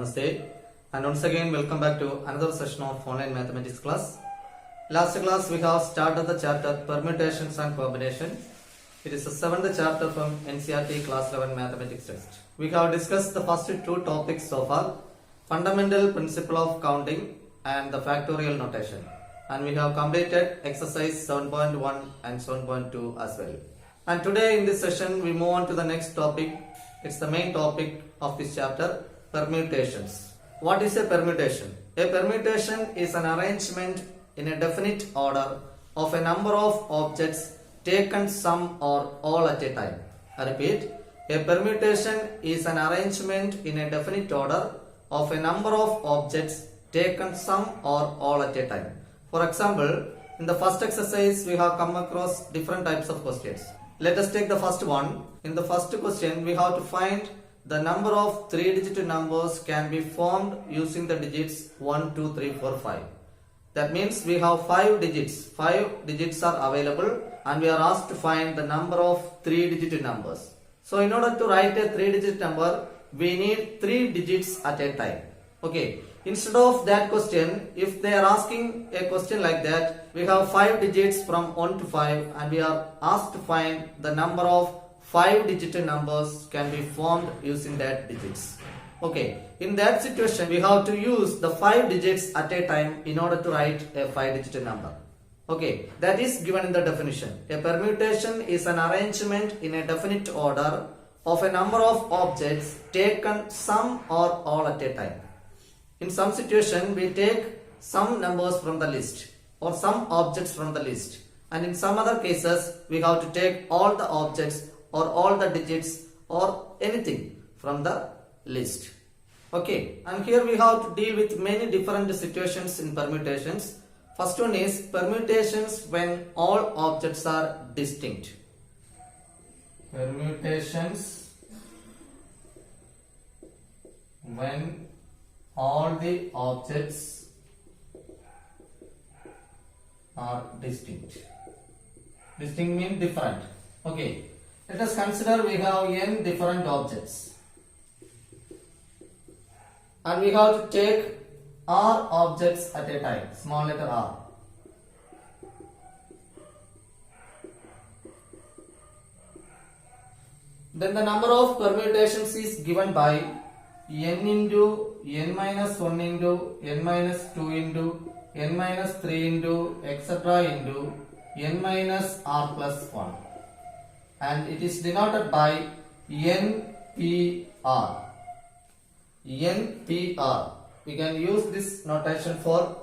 Namaste, and once again welcome back to another session of online mathematics class. Last class we have started the chapter permutations and combination. It is the seventh chapter from NCERT class 11 mathematics text. We have discussed the first two topics so far, fundamental principle of counting and the factorial notation, and we have completed exercise 7.1 and 7.2 as well. And today in this session we move on to the next topic. It's the main topic of this chapter, permutations. What is a permutation? A permutation is an arrangement in a definite order of a number of objects taken some or all at a time. I repeat, a permutation is an arrangement in a definite order of a number of objects taken some or all at a time. For example, in the first exercise we have come across different types of questions. Let us take the first one. In the first question we have to find the number of 3-digit numbers can be formed using the digits 1, 2, 3, 4, 5. That means we have 5 digits. 5 digits are available and we are asked to find the number of 3-digit numbers. So in order to write a 3-digit number, we need 3 digits at a time. Okay. Instead of that question, if they are asking a question like that, we have 5 digits from 1 to 5 and we are asked to find the number of 5-digit numbers can be formed using that digits. Okay, in that situation we have to use the 5 digits at a time in order to write a 5-digit number. Okay, that is given in the definition. A permutation is an arrangement in a definite order of a number of objects taken some or all at a time. In some situation we take some numbers from the list or some objects from the list, and in some other cases we have to take all the objects or all the digits or anything from the list. Okay, and here we have to deal with many different situations in permutations. First one is permutations when all objects are distinct. Permutations when all the objects are distinct. Distinct means different. Okay, let us consider we have n different objects and we have to take r objects at a time, small letter r. Then the number of permutations is given by n into n minus 1 into n minus 2 into n minus 3 into etc. into n minus r plus 1, and it is denoted by NPR. NPR. We can use this notation for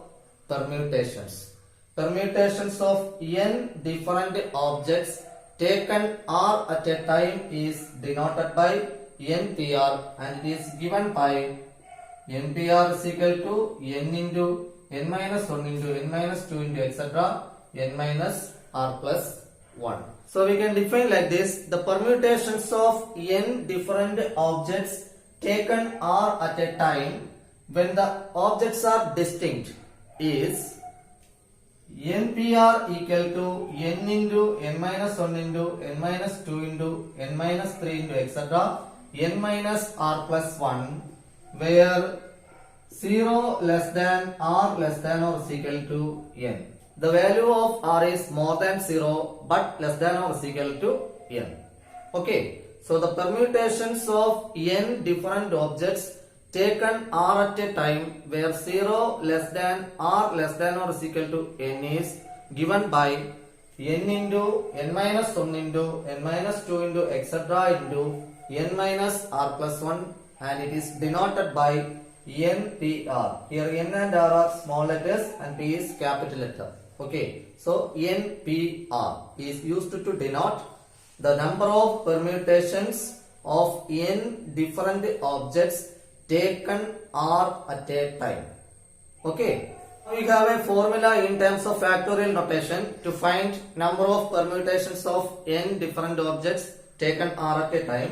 permutations. Permutations of n different objects taken r at a time is denoted by NPR, and it is given by NPR is equal to n into n minus 1 into n minus 2 into etc. n minus r plus 1. So we can define like this: the permutations of n different objects taken r at a time when the objects are distinct is NPR equal to n into n minus 1 into n minus 2 into n minus 3 into etc. n minus r plus 1, where 0 less than r less than or is equal to n. The value of r is more than 0 but less than or is equal to n. Okay, so the permutations of n different objects taken r at a time where 0 less than r less than or is equal to n is given by n into n minus 1 into n minus 2 into etc. into n minus r plus 1, and it is denoted by NPR. Here n and r are small letters and p is capital letter. Okay, so NPR is used to denote the number of permutations of n different objects taken r at a time. Okay, we have a formula in terms of factorial notation to find number of permutations of n different objects taken r at a time.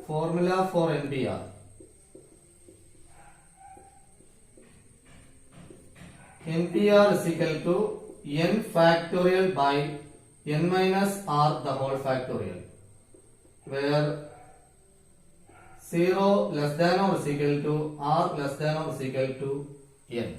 Formula for NPR. NPR is equal to n factorial by n minus r the whole factorial, where 0 less than or is equal to r less than or is equal to n.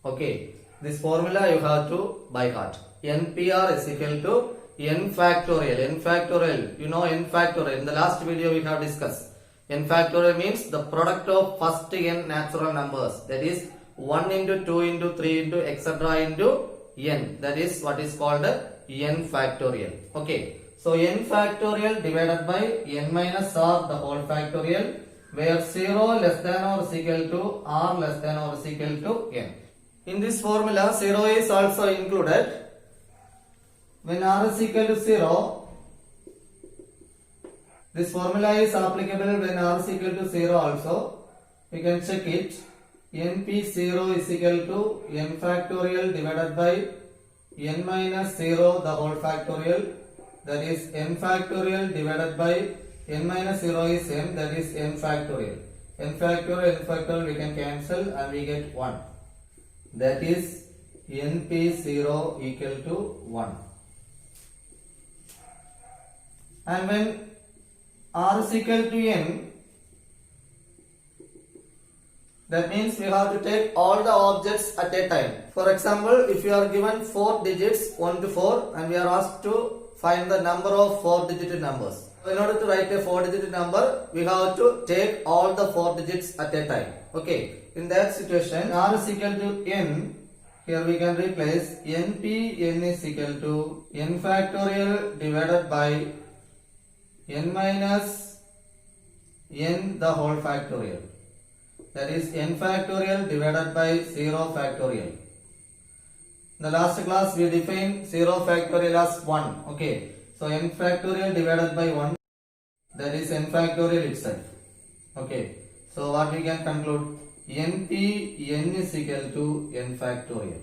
Okay, this formula you have to by heart. NPR is equal to n factorial. N factorial, you know n factorial. In the last video we have discussed. N factorial means the product of first n natural numbers. That is 1 into 2 into 3 into etc. into n. That is what is called n factorial. Okay. So n factorial divided by n minus r the whole factorial, where 0 less than or is equal to r less than or is equal to n. In this formula 0 is also included. When r is equal to 0, this formula is applicable when r is equal to 0 also. We can check it. np0 is equal to n factorial divided by n minus 0 the whole factorial. That is n factorial divided by n minus 0 is n, that is n factorial. N factorial we can cancel and we get 1. That is np0 equal to 1. And when r is equal to n, that means we have to take all the objects at a time. For example, if you are given 4 digits 1 to 4 and we are asked to find the number of 4-digit numbers. In order to write a 4-digit number, we have to take all the 4 digits at a time. Okay. In that situation, r is equal to n. Here we can replace np n is equal to n factorial divided by n minus n the whole factorial. That is n factorial divided by 0 factorial. In the last class we defined 0 factorial as 1. Okay. So n factorial divided by 1, that is n factorial itself. Okay. So what we can conclude? np n is equal to n factorial.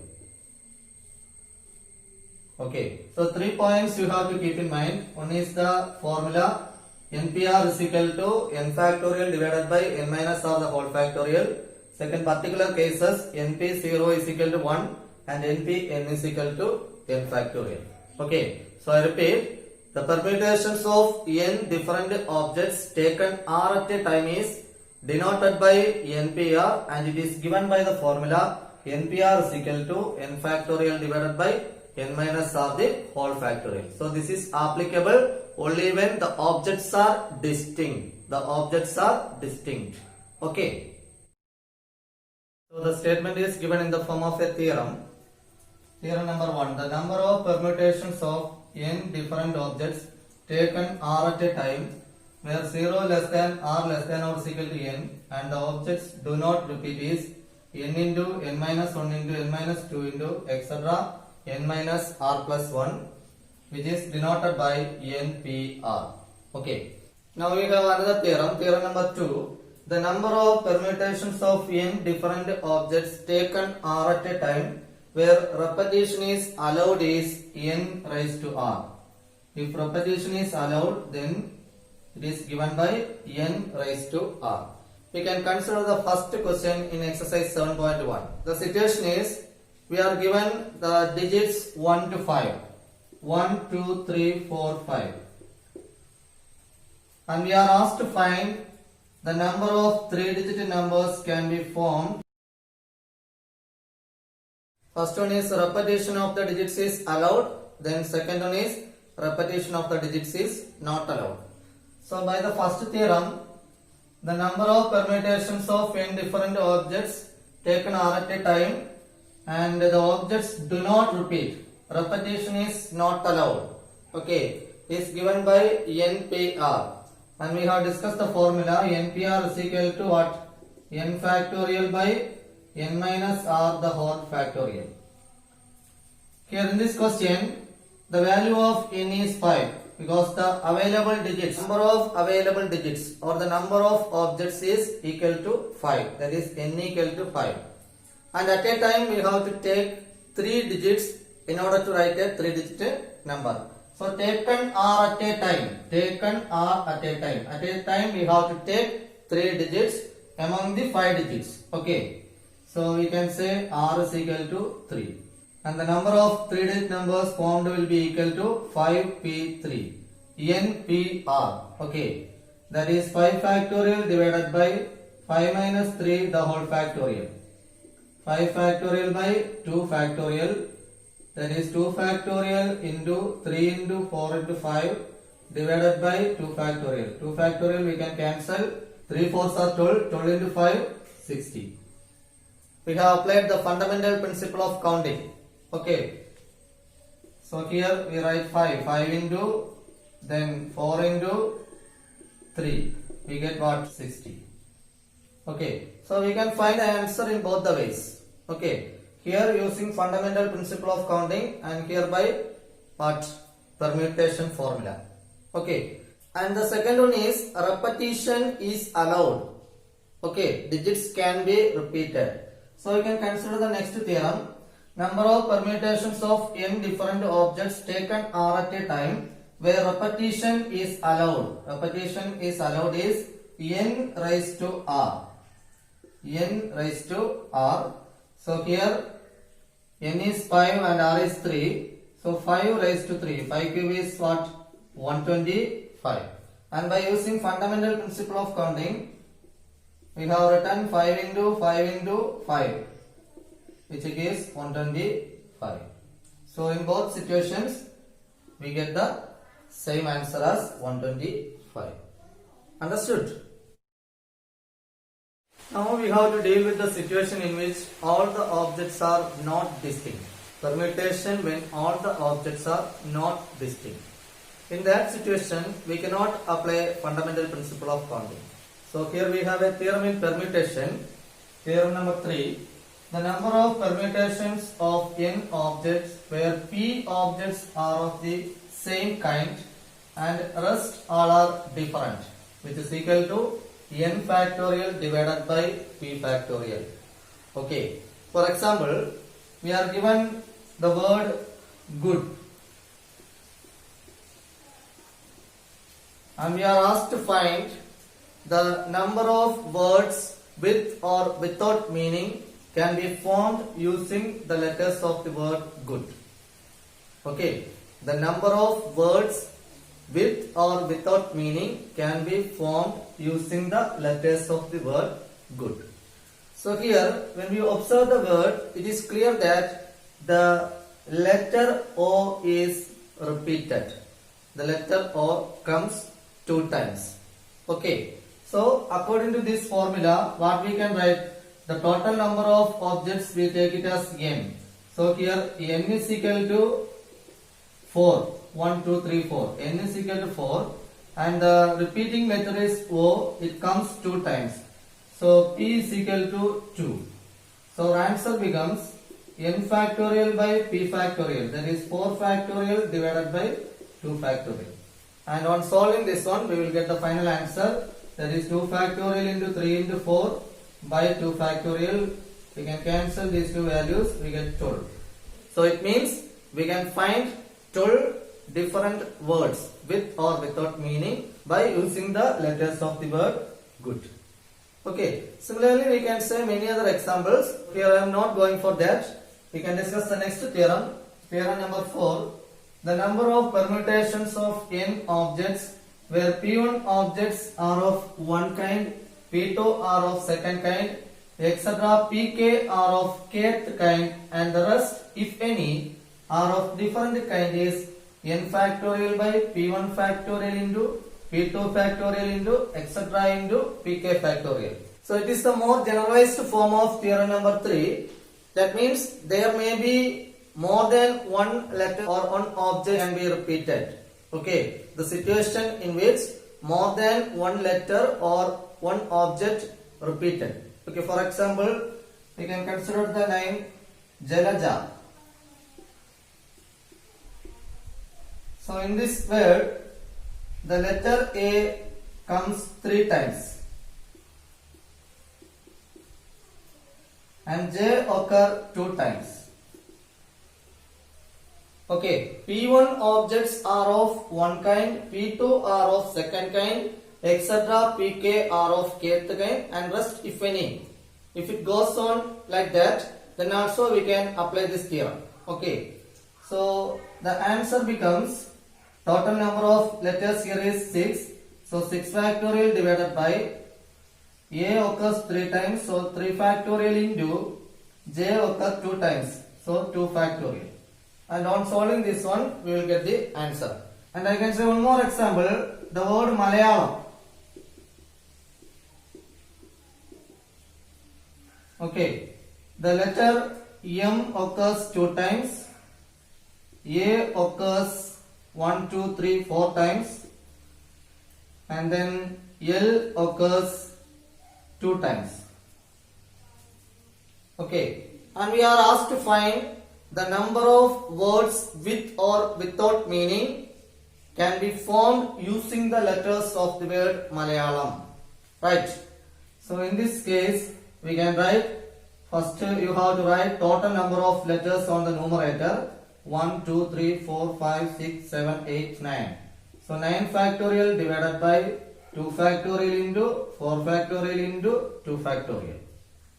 Okay. So 3 points you have to keep in mind. One is the formula. NPR is equal to n factorial divided by n minus r the whole factorial. Second, particular cases np0 is equal to 1 and npn is equal to n factorial. Okay. So I repeat, the permutations of n different objects taken r at a time is denoted by npr and it is given by the formula npr is equal to n factorial divided by n minus r the whole factorial. So this is applicable only when the objects are distinct. The objects are distinct. Okay. So the statement is given in the form of a theorem. Theorem number 1. The number of permutations of n different objects taken r at a time where 0 less than r less than or is equal to n and the objects do not repeat is n into n minus 1 into n minus 2 into etc. n minus r plus 1, which is denoted by npr. Okay. Now we have another theorem. Theorem number 2. The number of permutations of n different objects taken r at a time where repetition is allowed is n raised to r. If repetition is allowed, then it is given by n raised to r. We can consider the first question in exercise 7.1. The situation is we are given the digits 1 to 5. 1, 2, 3, 4, 5. And we are asked to find the number of 3-digit numbers can be formed. First one is repetition of the digits is allowed. Then second one is repetition of the digits is not allowed. So by the first theorem, the number of permutations of n different objects taken are at a time and the objects do not repeat. Repetition is not allowed. Okay, is given by npr. And we have discussed the formula. npr is equal to what? N factorial by n minus r the whole factorial. Here in this question, the value of n is 5 because the available digits, number of available digits or the number of objects is equal to 5. That is n equal to 5. And at a time we have to take 3 digits in order to write a 3-digit number. So taken r at a time. Taken r at a time. At a time we have to take 3 digits among the 5 digits. Okay. So we can say r is equal to 3. And the number of 3-digit numbers formed will be equal to 5p3. npr. Okay. that is 5 factorial divided by 5 minus 3 the whole factorial. 5 factorial by 2 factorial, that is 2 factorial into 3 into 4 into 5 divided by 2 factorial. 2 factorial we can cancel. 3 fours are 12. 12 into 5, 60. We have applied the fundamental principle of counting. Okay. So here we write 5. 5 into, then 4 into 3. We get what? 60. Okay. So we can find the answer in both the ways. Okay. Here using fundamental principle of counting, and here by what? Permutation formula. Okay. And the second one is repetition is allowed. Okay. Digits can be repeated. So we can consider the next theorem. Number of permutations of n different objects taken are at a time where repetition is allowed. Repetition is allowed is n raised to r. N raised to r. So here n is 5 and r is 3. So 5 raised to 3. 5 cube is what? 125. And by using fundamental principle of counting, we have written 5 into 5 into 5, which gives 125. So in both situations, we get the same answer as 125. Understood? Now we have to deal with the situation in which all the objects are not distinct. Permutation when all the objects are not distinct. In that situation, we cannot apply fundamental principle of counting. So here we have a theorem in permutation. Theorem number 3. The number of permutations of n objects where p objects are of the same kind and rest all are different, which is equal to n factorial divided by p factorial. Okay. For example, we are given the word good, and we are asked to find the number of words with or without meaning can be formed using the letters of the word good. Okay. The number of words with or without meaning can be formed using the letters of the word good. So here, when we observe the word, it is clear that the letter O is repeated. The letter O comes 2 times. Okay. So according to this formula, what we can write? The total number of objects, we take it as n. So here n is equal to 4. 1, 2, 3, 4. N is equal to 4. And the repeating letter is O. It comes 2 times. So P is equal to 2. So our answer becomes n factorial by p factorial. That is 4 factorial divided by 2 factorial. And on solving this one, we will get the final answer. That is 2 factorial into 3 into 4 by 2 factorial. We can cancel these two values. We get 12. So it means we can find 12 different words with or without meaning by using the letters of the word good. Okay. Similarly, we can say many other examples. Here I am not going for that. We can discuss the next theorem. Theorem number 4. The number of permutations of n objects where p1 objects are of one kind, p2 are of second kind, etc. pk are of kth kind, and the rest, if any, are of different kind is n factorial by p1 factorial into p2 factorial into etc. into pk factorial. So it is the more generalized form of theorem number 3. That means there may be more than one letter or one object can be repeated. Okay. The situation in which more than one letter or one object repeated. Okay. For example, we can consider the name Jalaja. So in this word, the letter A comes 3 times and J occur 2 times. Okay, P1 objects are of one kind, P2 are of second kind, etc. Pk are of kth kind, and rest if any. If it goes on like that, then also we can apply this theorem. Okay, so the answer becomes total number of letters here is 6. So 6 factorial divided by a occurs 3 times, so 3 factorial into j occurs 2 times, so 2 factorial. And on solving this one, we will get the answer. And I can say one more example, the word Malayalam. Okay, the letter M occurs 2 times, A occurs 1, 2, 3, 4 times, and then L occurs 2 times. Okay, and we are asked to find the number of words with or without meaning can be formed using the letters of the word Malayalam. Right. So in this case, we can write, first you have to write total number of letters on the numerator, 1, 2, 3, 4, 5, 6, 7, 8, 9. So 9 factorial divided by 2 factorial into 4 factorial into 2 factorial.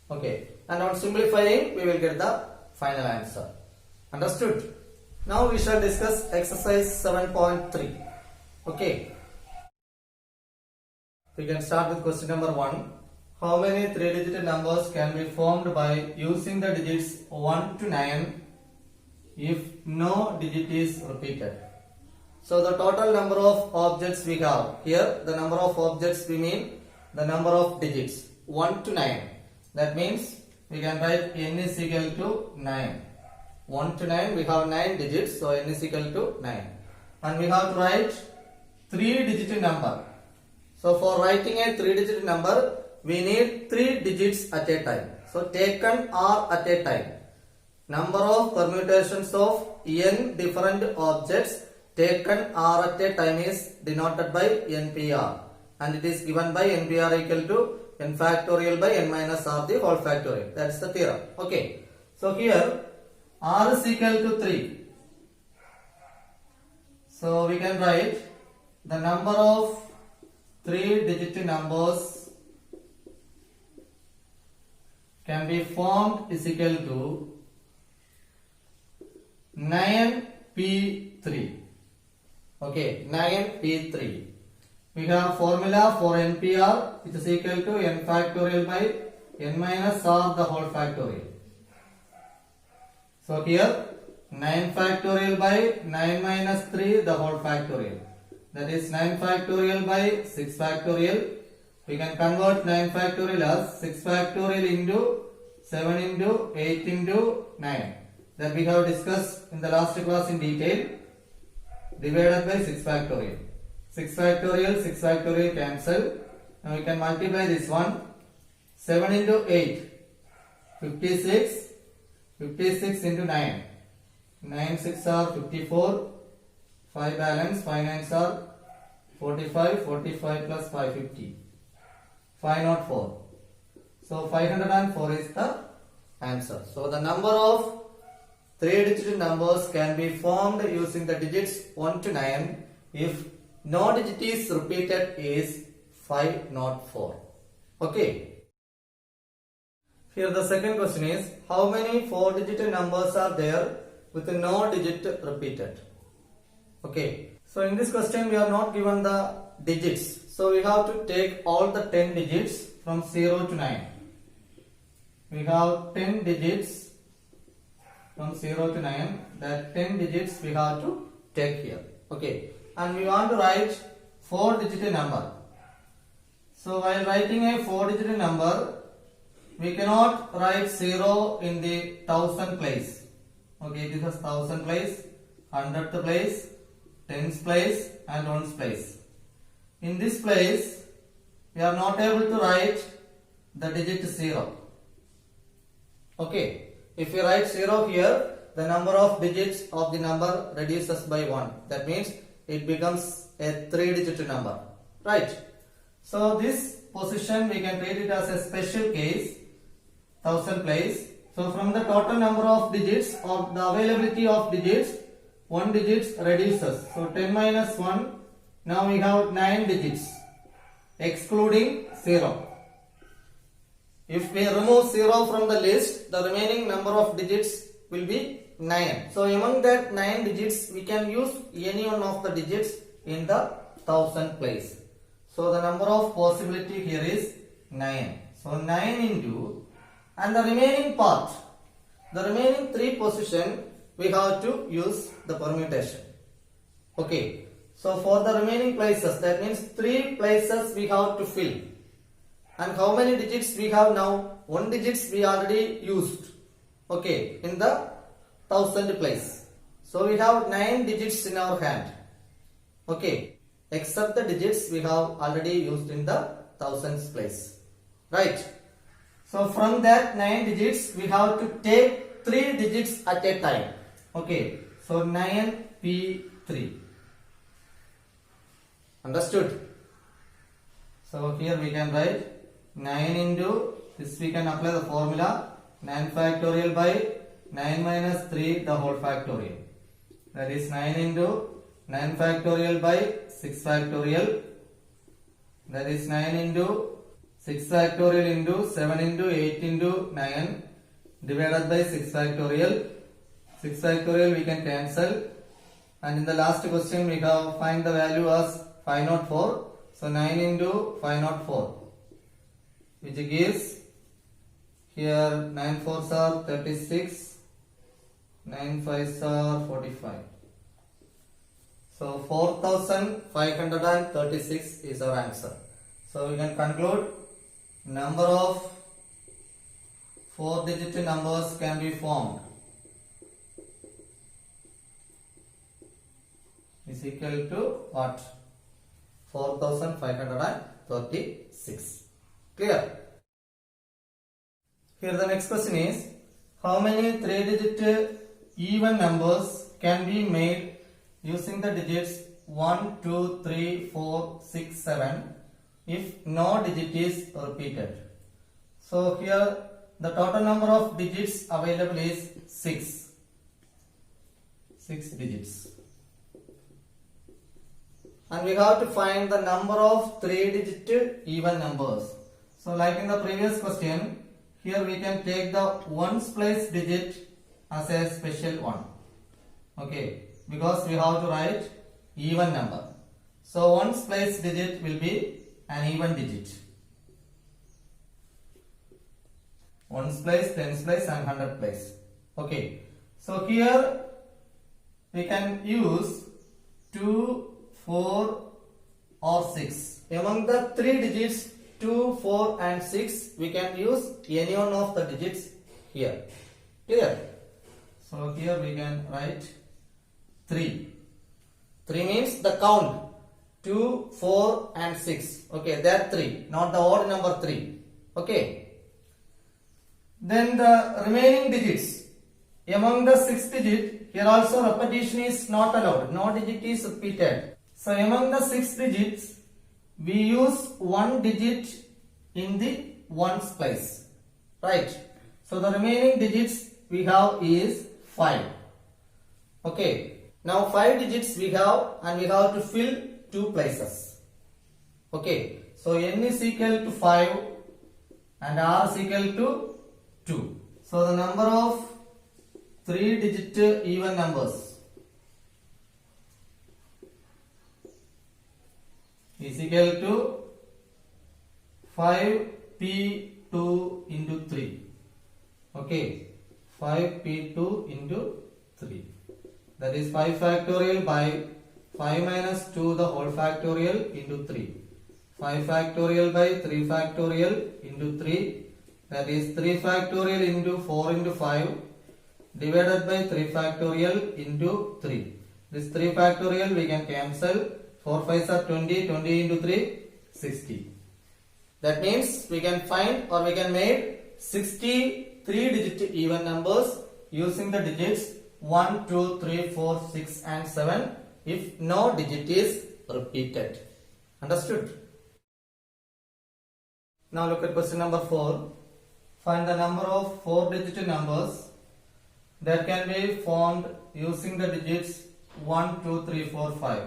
Okay, and on simplifying, we will get the final answer. Understood? Now we shall discuss exercise 7.3. Okay, we can start with question number 1. How many 3-digit numbers can be formed by using the digits 1 to 9 if no digit is repeated? So the total number of objects we have here, the number of objects we mean the number of digits 1 to 9. That means we can write n is equal to 9. 1 to 9 we have 9 digits, so n is equal to 9. And we have to write 3-digit number. So for writing a 3-digit number, we need 3 digits at a time. So taken or at a time. Number of permutations of n different objects taken or at a time is denoted by NPR, and it is given by NPR equal to n factorial by n minus r the whole factorial. That is the theorem. Okay. So here r is equal to 3. So we can write the number of 3-digit numbers can be formed is equal to 9p3. Okay, 9p3. We have formula for NPR, which is equal to n factorial by n minus r the whole factorial. So here 9 factorial by 9 minus 3 the whole factorial. That is 9 factorial by 6 factorial. We can convert 9 factorial as 6 factorial into 7 into 8 into 9. That we have discussed in the last class in detail. Divided by 6 factorial. 6 factorial cancel. Now we can multiply this one. 7 into 8. 56. 56 into 9. 9 6 are 54. 5 balance. 5 9s are 45. 45 plus 5 50. 504. So 504 is the answer. So the number of 3-digit numbers can be formed using the digits 1 to 9 if no digit is repeated is 504. Okay. Here the second question is, how many 4-digit numbers are there with no digit repeated? Okay. So in this question we are not given the digits. So we have to take all the 10 digits from 0 to 9. We have 10 digits from 0 to 9. That 10 digits we have to take here. Okay. And we want to write 4-digit number. So while writing a 4-digit number, we cannot write 0 in the 1000 place. Okay, this is 1000 place, 100th place, 10th place and 1st place. In this place, we are not able to write the digit 0. Okay, if we write 0 here, the number of digits of the number reduces by 1. That means it becomes a 3-digit number. Right. So this position we can treat it as a special case, 1000 place. So from the total number of digits or the availability of digits, 1 digit reduces. So 10 minus 1, now we have 9 digits excluding 0. If we remove 0 from the list, the remaining number of digits will be 9. So among that 9 digits, we can use any one of the digits in the 1000 place. So the number of possibility here is 9. So 9 into, and the remaining part, the remaining 3 position, we have to use the permutation. Okay. So for the remaining places, that means 3 places we have to fill. And how many digits we have now? 1 digits we already used. Okay, in the 1000 place. So we have 9 digits in our hand. Okay, except the digits we have already used in the thousands place. Right. So from that 9 digits, we have to take 3 digits at a time. Okay, so 9p3. Understood? So here we can write 9 into, this we can apply the formula 9 factorial by 9 minus 3 the whole factorial. That is 9 into 9 factorial by 6 factorial. That is 9 into 6 factorial into 7 into 8 into 9 divided by 6 factorial. 6 factorial we can cancel. And in the last question we have find the value as 504. So 9 into 504, which gives here 9 4s are 36, 9 5s are 45. So 4536 is our answer. So we can conclude number of 4-digit numbers can be formed is equal to what? 4536. Clear? Here the next question is, how many 3-digit even numbers can be made using the digits 1, 2, 3, 4, 6, 7 if no digit is repeated? So here the total number of digits available is 6. 6 digits. And we have to find the number of 3-digit even numbers. So like in the previous question, here we can take the ones place digit as a special one. Okay, because we have to write even number. So ones place digit will be an even digit. Ones place, tens place and 100 place. Okay, so here we can use 2, 4 or 6. Among the 3 digits 2, 4 and 6, we can use any one of the digits here. Clear? So here we can write 3. 3 means the count 2, 4 and 6. Okay, they are 3, not the odd number 3. Okay. Then the remaining digits. Among the 6 digit, here also repetition is not allowed. No digit is repeated. So among the 6 digits, we use 1 digit in the ones place. Right. So the remaining digits we have is 5. Okay. Now 5 digits we have and we have to fill 2 places. Okay. So n is equal to 5 and r is equal to 2. So the number of 3-digit even numbers is equal to 5p2 into 3. Okay, 5p2 into 3. That is 5 factorial by 5 minus 2 the whole factorial into 3. 5 factorial by 3 factorial into 3. That is 3 factorial into 4 into 5 divided by 3 factorial into 3. This 3 factorial we can cancel. 4 5s are 20, 20 into 3, 60. That means we can find or we can make 63-digit even numbers using the digits 1, 2, 3, 4, 6 and 7 if no digit is repeated. Understood? Now look at question number 4. Find the number of 4-digit numbers that can be formed using the digits 1, 2, 3, 4, 5.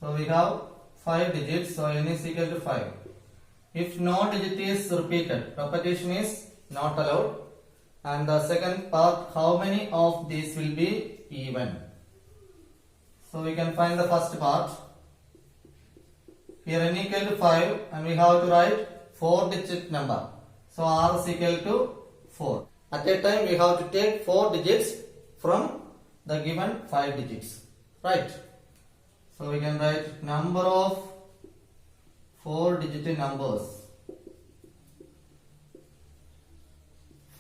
So we have 5 digits, so n is equal to 5. If no digit is repeated, repetition is not allowed. And the second part, how many of these will be even? So we can find the first part. here n equal to 5 and we have to write 4 digit number. So r is equal to 4. At a time we have to take 4 digits from the given 5 digits. Right. So we can write number of 4 digit numbers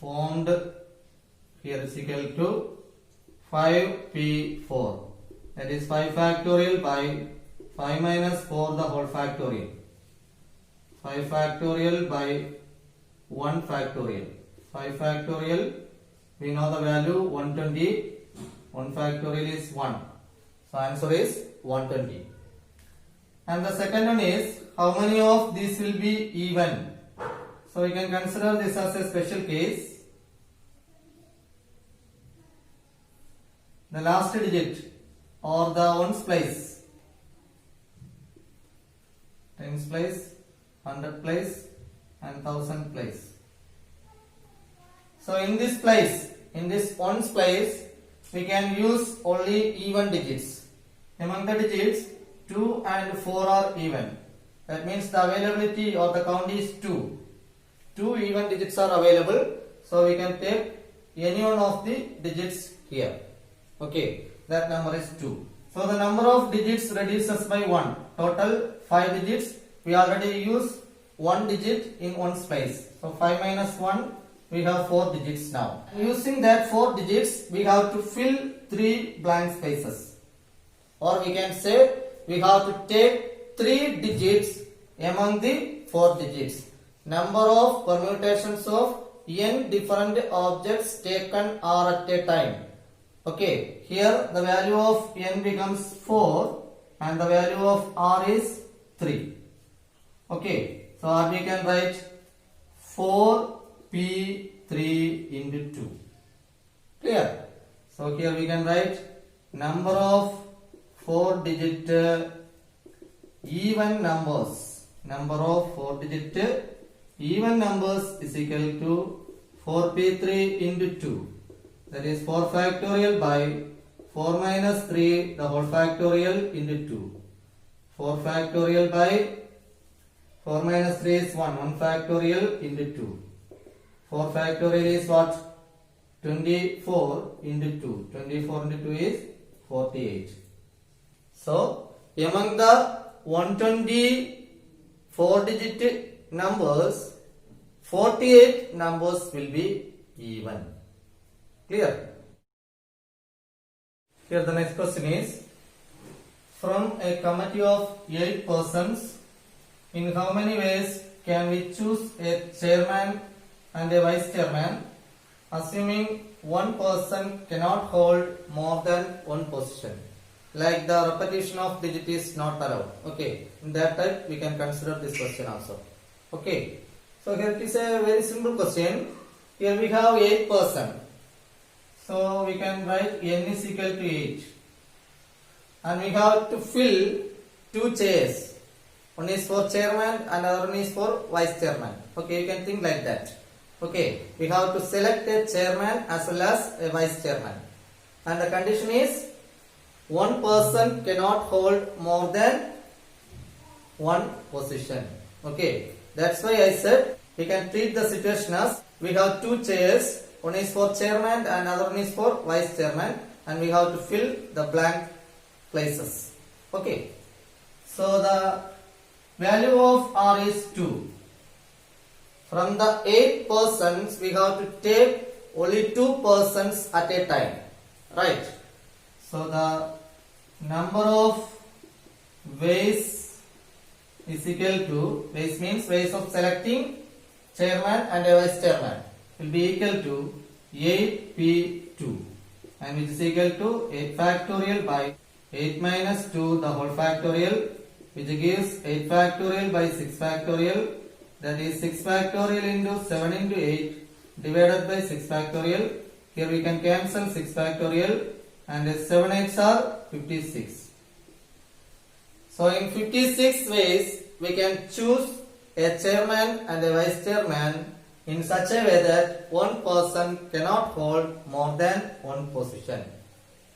formed here is equal to 5p4. That is 5 factorial by 5 minus 4 the whole factorial. 5 factorial by 1 factorial. 5 factorial, we know the value 120. 1 factorial is 1. So answer is 120. And the second one is how many of these will be even. So we can consider this as a special case. The last digit or the ones place, tens place, 100 place and 1000 place. So in this place, in this ones place, we can use only even digits. Among the digits, 2 and 4 are even. That means the availability or the count is 2. 2 even digits are available. So we can take any one of the digits here. Okay, that number is 2. So the number of digits reduces by 1. Total 5 digits. We already use 1 digit in ones place. So 5 minus 1, we have 4 digits now. Using that 4 digits, we have to fill 3 blank spaces. Or we can say we have to take 3 digits among the 4 digits. Number of permutations of n different objects taken are at a time. Okay, here the value of n becomes 4 and the value of r is 3. Okay, so we can write 4p3 into 2. Clear? So here we can write number of 4 digit even numbers. Number of 4 digit even numbers is equal to 4p3 into 2. That is 4 factorial by 4 minus 3 the whole factorial into 2. 4 factorial by 4 minus 3 is 1. 1 factorial into 2. 4 factorial is what? 24 into 2. 24 into 2 is 48. So, among the 124 digit numbers, 48 numbers will be even. Clear? Here the next question is, from a committee of 8 persons, in how many ways can we choose a chairman and a vice chairman, assuming one person cannot hold more than one position? Like the repetition of digit is not allowed. Okay, in that type we can consider this question also. Okay, so here it is a very simple question. Here we have 8 persons. So we can write n is equal to 8. And we have to fill 2 chairs. One is for chairman and another one is for vice chairman. Okay, you can think like that. Okay, we have to select a chairman as well as a vice chairman. And the condition is one person cannot hold more than one position. Okay, that's why I said we can treat the situation as we have 2 chairs. One is for chairman and another one is for vice chairman, and we have to fill the blank places. Okay, so the value of r is 2. From the 8 persons, we have to take only 2 persons at a time. Right. So the number of ways is equal to, ways means ways of selecting chairman and a vice chairman, will be equal to 8p2, and which is equal to 8 factorial by 8 minus 2 the whole factorial, which gives 8 factorial by 6 factorial, that is 6 factorial into 7 into 8 divided by 6 factorial. Here we can cancel 6 factorial and 7 8s are 56. So in 56 ways we can choose a chairman and a vice chairman in such a way that one person cannot hold more than one position.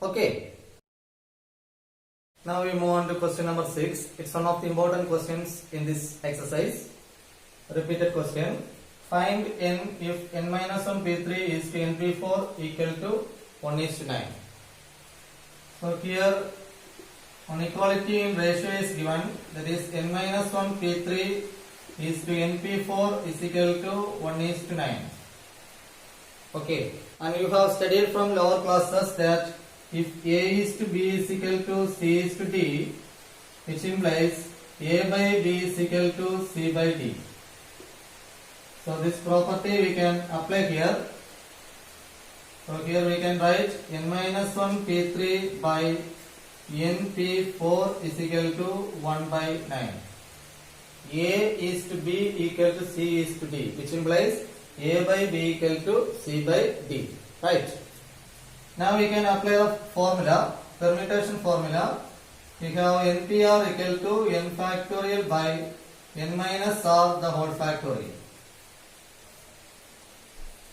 Okay. Now we move on to question number 6. It's one of the important questions in this exercise. Repeated question. Find n if n minus 1 p3 is to n p4 equal to 1 is to 9. So here one equality in ratio is given, that is n minus 1 p3 is to n p4 is equal to 1 is to 9. Okay, and you have studied from lower classes that if A is to B is equal to C is to D, which implies A by B is equal to C by D. So this property we can apply here. So here we can write n minus 1 p3 by n p4 is equal to 1 by 9. A is to B equal to C is to D, which implies A by B equal to C by D. Right. Now we can apply the formula, permutation formula. We have NPR equal to n factorial by n minus r the whole factorial.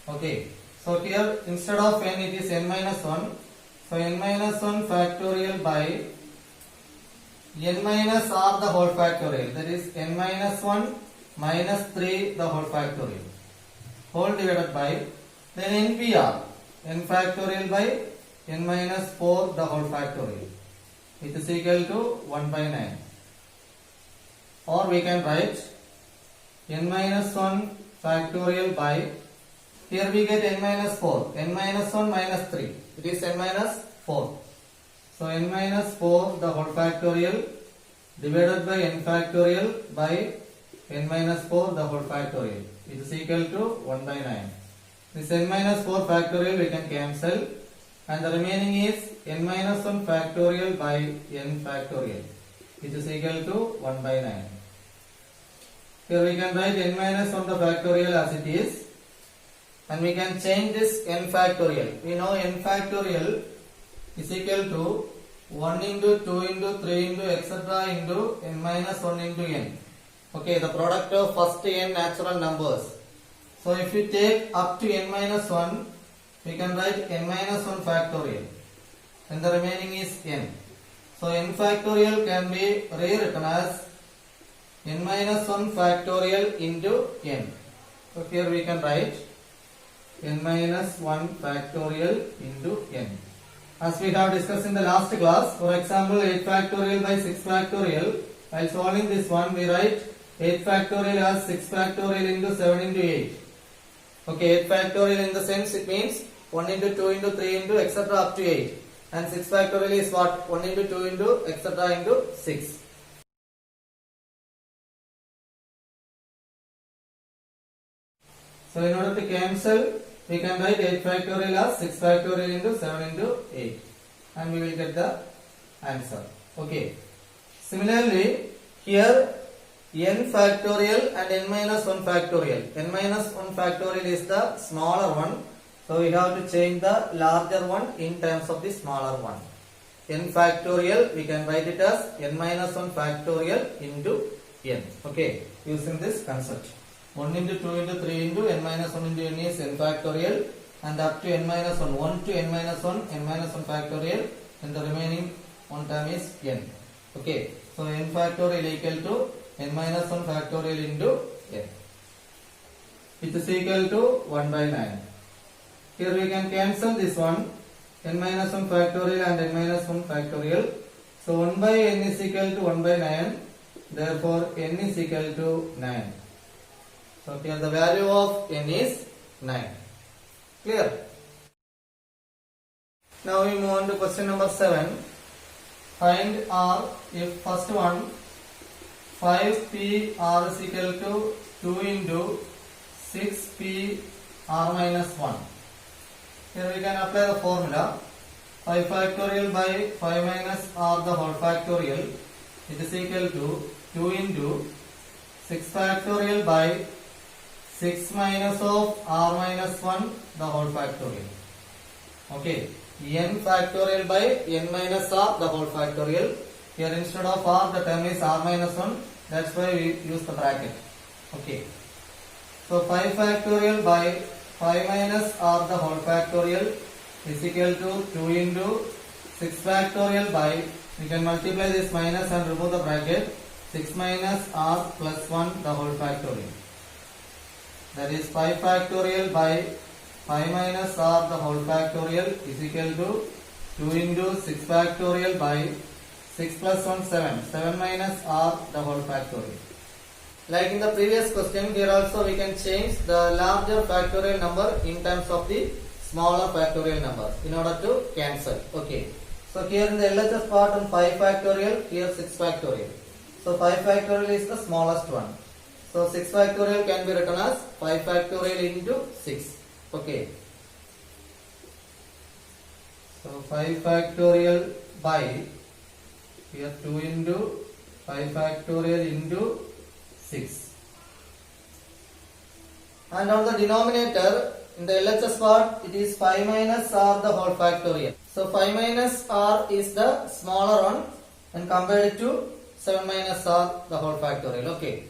Okay. So here instead of n it is n minus 1. So n minus 1 factorial by n minus r the whole factorial. That is n minus 1 minus 3 the whole factorial. Whole divided by then NPR. N factorial by n minus 4 the whole factorial. It is equal to 1 by 9. Or we can write n minus 1 factorial by, here we get n minus 4. N minus 1 minus 3. It is n minus 4. So n minus 4 the whole factorial divided by n factorial by n minus 4 the whole factorial. It is equal to 1 by 9. This n minus 4 factorial we can cancel, and the remaining is n minus 1 factorial by n factorial, which is equal to 1 by 9. Here we can write n minus 1 the factorial as it is, and we can change this n factorial. We know n factorial is equal to 1 into 2 into 3 into etc. into n minus 1 into n. Okay, the product of first n natural numbers. So if we take up to n minus 1, we can write n minus 1 factorial, and the remaining is n. So n factorial can be rewritten as n minus 1 factorial into n. So here we can write n minus 1 factorial into n. As we have discussed in the last class, for example 8 factorial by 6 factorial, while solving this one we write 8 factorial as 6 factorial into 7 into 8. Okay, 8 factorial in the sense it means 1 into 2 into 3 into etc. up to 8. And 6 factorial is what? 1 into 2 into etc. into 6. So in order to cancel, we can write 8 factorial as 6 factorial into 7 into 8. And we will get the answer. Okay. Similarly, here n factorial and n minus 1 factorial. N minus 1 factorial is the smaller one. So we have to change the larger one in terms of the smaller one. N factorial, we can write it as n minus 1 factorial into n. Okay, using this concept. 1 into 2 into 3 into n minus 1 into n is n factorial, and up to n minus 1, 1 to n minus 1, n minus 1 factorial, and the remaining one term is n. Okay, so n factorial equal to n minus 1 factorial into n. It is equal to 1 by 9. Here we can cancel this one, n minus 1 factorial and n minus 1 factorial. So 1 by n is equal to 1 by 9. Therefore n is equal to 9. So here the value of n is 9. Clear? Now we move on to question number 7. Find R if first one 5p r is equal to 2 into 6p r minus 1. Here we can apply the formula 5 factorial by 5 minus r the whole factorial. It is equal to 2 into 6 factorial by 6 minus of r minus 1 the whole factorial. Okay, n factorial by n minus r the whole factorial. Here instead of r the term is r minus 1. That's why we use the bracket. Okay. So 5 factorial by 5 minus r the whole factorial is equal to 2 into 6 factorial by We can multiply this minus and remove the bracket. 6 minus r plus 1 the whole factorial. That is 5 factorial by 5 minus r the whole factorial is equal to 2 into 6 factorial by 6 plus 1 7. 7 minus r the whole factorial. Like in the previous question, here also we can change the larger factorial number in terms of the smaller factorial number in order to cancel. Okay. So here in the LHS part on 5 factorial, here 6 factorial. So 5 factorial is the smallest one. So 6 factorial can be written as 5 factorial into 6. Okay. So 5 factorial by here 2 into 5 factorial into 6. And on the denominator, in the LHS part, it is 5 minus r the whole factorial. So 5 minus r is the smaller one and compared to 7 minus r the whole factorial. Okay.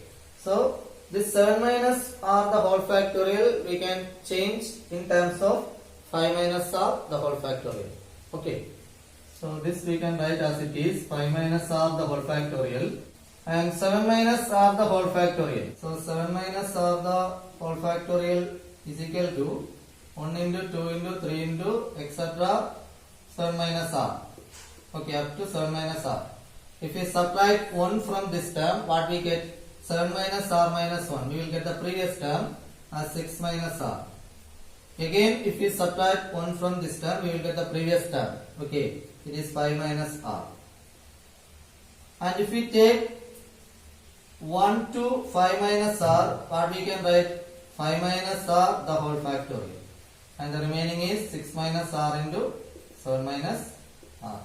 So this 7 minus r the whole factorial we can change in terms of 5 minus r the whole factorial. Okay. So this we can write as it is 5 minus r the whole factorial and 7 minus r the whole factorial. So 7 minus r the whole factorial is equal to 1 into 2 into 3 into etc. 7 minus r. Okay, up to 7 minus r. If we subtract 1 from this term, what we get? 7 minus r minus 1. We will get the previous term as 6 minus r. Again, if we subtract 1 from this term, we will get the previous term. Okay, it is 5 minus r. And if we take 1 to 5 minus r, what we can write? 5 minus r the whole factorial. And the remaining is 6 minus r into 7 minus r.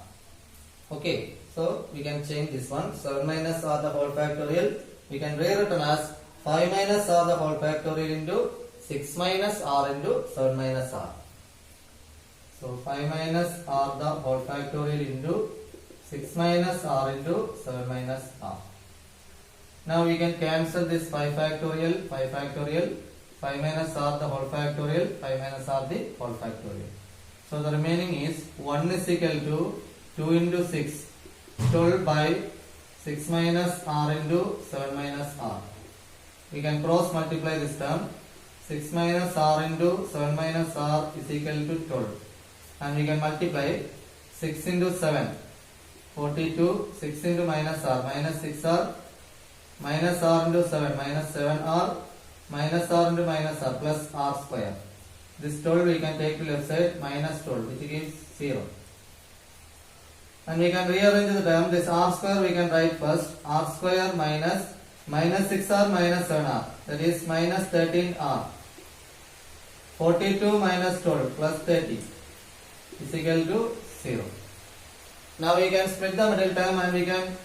Okay, so we can change this one. 7 minus r the whole factorial. We can rewrite as 5 minus r the whole factorial into 6 minus r into 7 minus r. So 5 minus r the whole factorial into 6 minus r into 7 minus r. Now we can cancel this 5 factorial, 5 factorial, 5 minus r the whole factorial, 5 minus r the whole factorial. So the remaining is 1 is equal to 2 into 6, 12 by 6 minus r into 7 minus r. We can cross multiply this term. 6 minus r into 7 minus r is equal to 12. And we can multiply 6 into 7, 42, 6 into minus r, minus 6r, minus r into 7, minus 7r, minus r into minus r, plus r square. This 12 we can take to left side, minus 12, which gives 0. And we can rearrange the term. This r square we can write first. R square minus 6r minus 7r. That is minus 13r. 42 minus 12 plus 30 is equal to 0. Now we can split the middle term and we can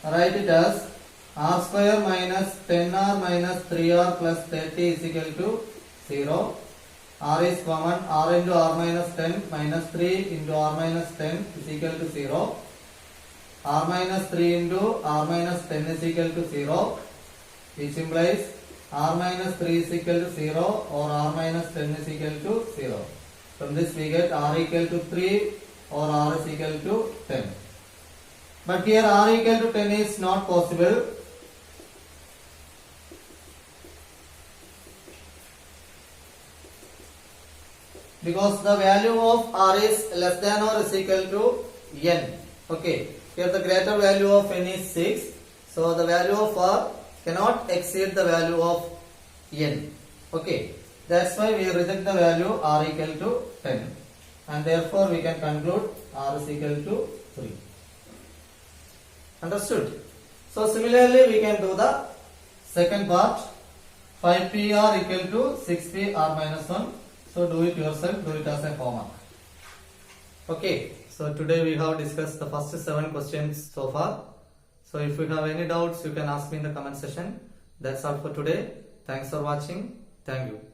write it as r square minus 10r minus 3r plus 30 is equal to 0. R is common. R into r minus 10 minus 3 into r minus 10 is equal to 0. R minus 3 into r minus 10 is equal to 0, which implies r minus 3 is equal to 0 or r minus 10 is equal to 0. From this we get r equal to 3 or r is equal to 10. But here r equal to 10 is not possible. Because the value of r is less than or is equal to n. Okay. Here the greater value of n is 6. So the value of r cannot exceed the value of n. Okay. That's why we reject the value r equal to 10. And therefore we can conclude r is equal to 3. Understood? So similarly we can do the second part. 5pr equal to 6pr minus 1. So do it yourself, do it as a homework. Okay, so today we have discussed the first 7 questions so far. So if you have any doubts, you can ask me in the comment section. That's all for today. Thanks for watching. Thank you.